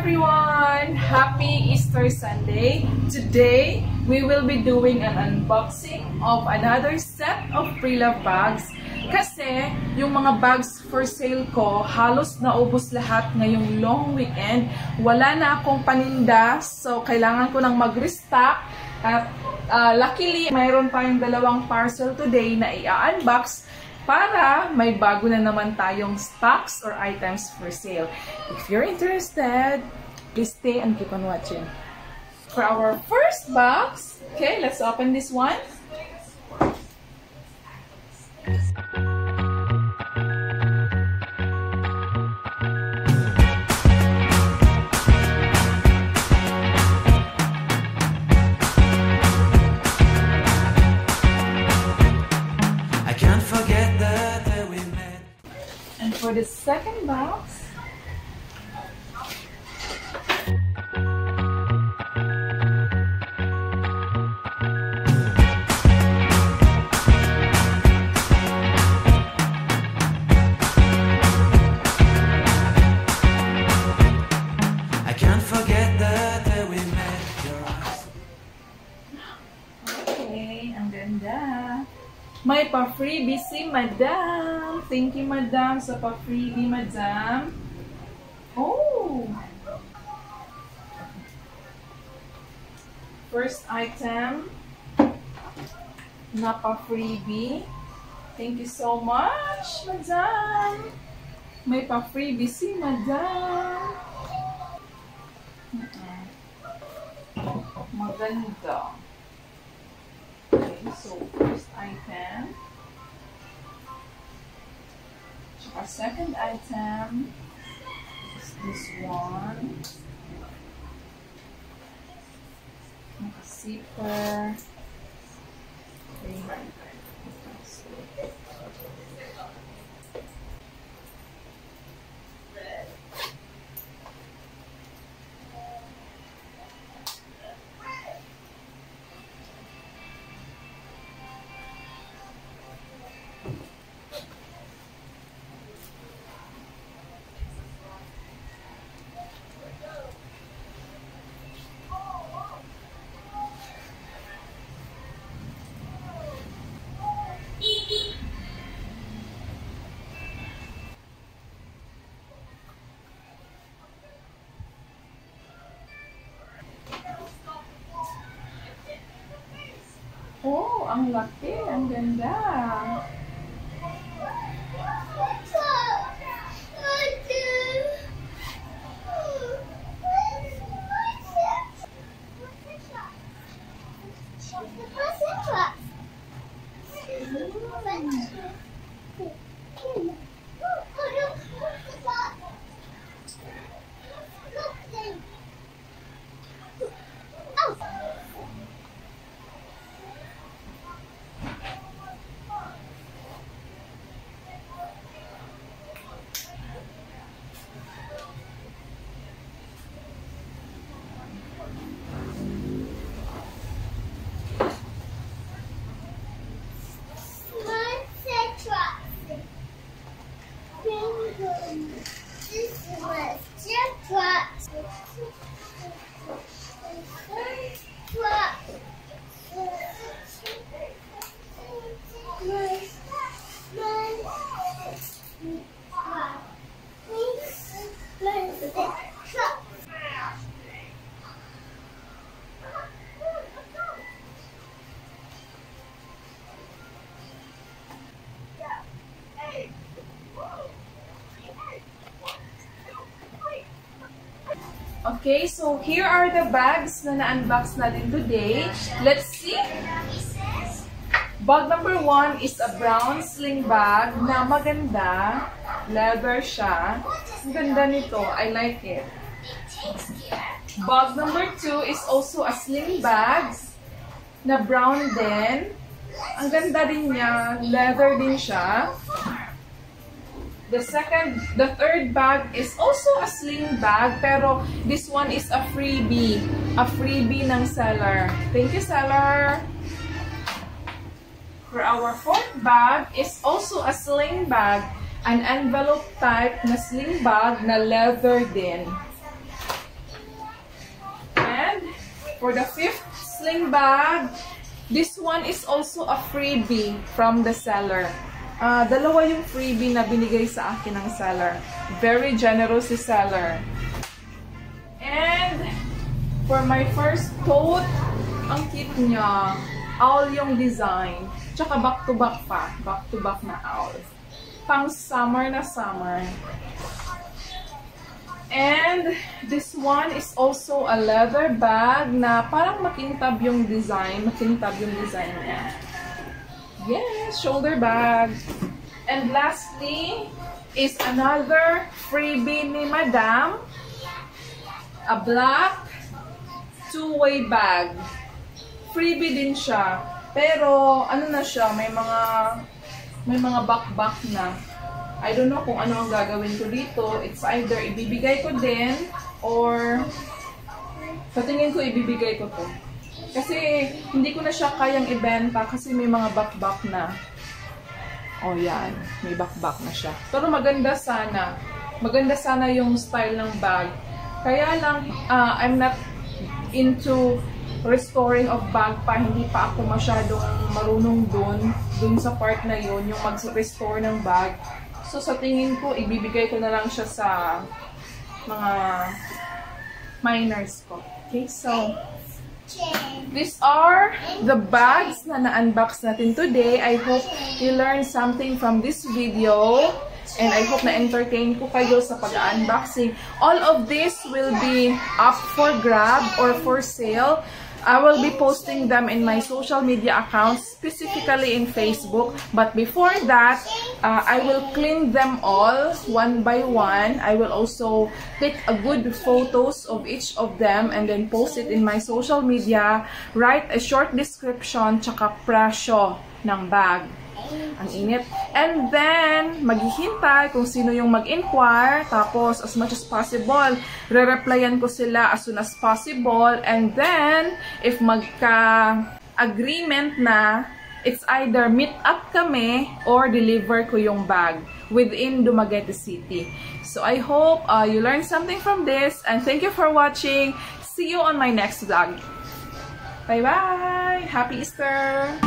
everyone! Happy Easter Sunday! Today, we will be doing an unboxing of another set of pre-love bags kasi yung mga bags for sale ko halos naubos lahat ngayong long weekend. Wala na akong paninda, so kailangan ko nang mag-restock at luckily, mayroon tayong dalawang parcel today na i-unbox para may bago na naman tayong stocks or items for sale. If you're interested, please stay and keep on watching. For our first box, okay, let's open this one. And for the second box, I can't forget the day we met. okay, ang ganda. May pa-freebie si Madam. Thank you, Madam, sa pa-freebie, Madam. Oh! First item na pa-freebie. Thank you so much, Madam. May pa-freebie si Madam. Maganda. Okay, so first item. Our second item is this one. Zipper. Oh, ang laki, ang ganda. Okay, so here are the bags na na-unbox natin today. Let's see. Bag number 1 is a brown sling bag na maganda. Leather siya. Ang ganda nito. I like it. Bag number 2 is also a sling bag na brown din. Ang ganda din niya. Leather din siya. The third bag is also a sling bag, pero this one is a freebie. A freebie ng seller. Thank you, seller. For our fourth bag is also a sling bag. An envelope type na sling bag na leather din. for the 5th sling bag, this one is also a freebie from the seller. Dalawa yung freebie na binigay sa akin ng seller. Very generous si seller. And for my first tote, ang cute niya. Owl yung design. Tsaka back-to-back pa. Back-to-back na owl. Pang summer na summer. And this one is also a leather bag na parang makintab yung design. Makintab yung design niya. Yes, shoulder bag. And lastly is another freebie ni Madam. A black two-way bag. Freebie din siya. Pero ano na siya, may mga back-back na. I don't know kung ano ang gagawin ko dito. It's either ibibigay ko din or sa tingin ko ibibigay ko to. Kasi hindi ko na siya kayang ibenta kasi may mga back-back na. Oh yan, may back-back na siya. Pero maganda sana. Maganda sana yung style ng bag. Kaya lang, I'm not into restoring of bag pa. Hindi pa ako masyadong marunong dun sa part na yun, yung mag-restore ng bag. So, sa tingin ko, ibibigay ko na lang siya sa mga minors ko. Okay, so, these are the bags na na-unbox natin today. I hope you learned something from this video. And I hope na-entertain ko kayo sa pag-unboxing. All of this will be up for grab or for sale. I will be posting them in my social media accounts, specifically in Facebook. But before that, I will clean them all one by one. I will also take a good photos of each of them and then post it in my social media. Write a short description tsaka presyo ng bag. Ang init. And then, maghihintay kung sino yung mag-inquire. Tapos, as much as possible, re-replyan ko sila as soon as possible. And then, if magka-agreement na, it's either meet up kami or deliver ko yung bag within Dumaguete City. So, I hope you learned something from this. And thank you for watching. See you on my next vlog. Bye-bye! Happy Easter!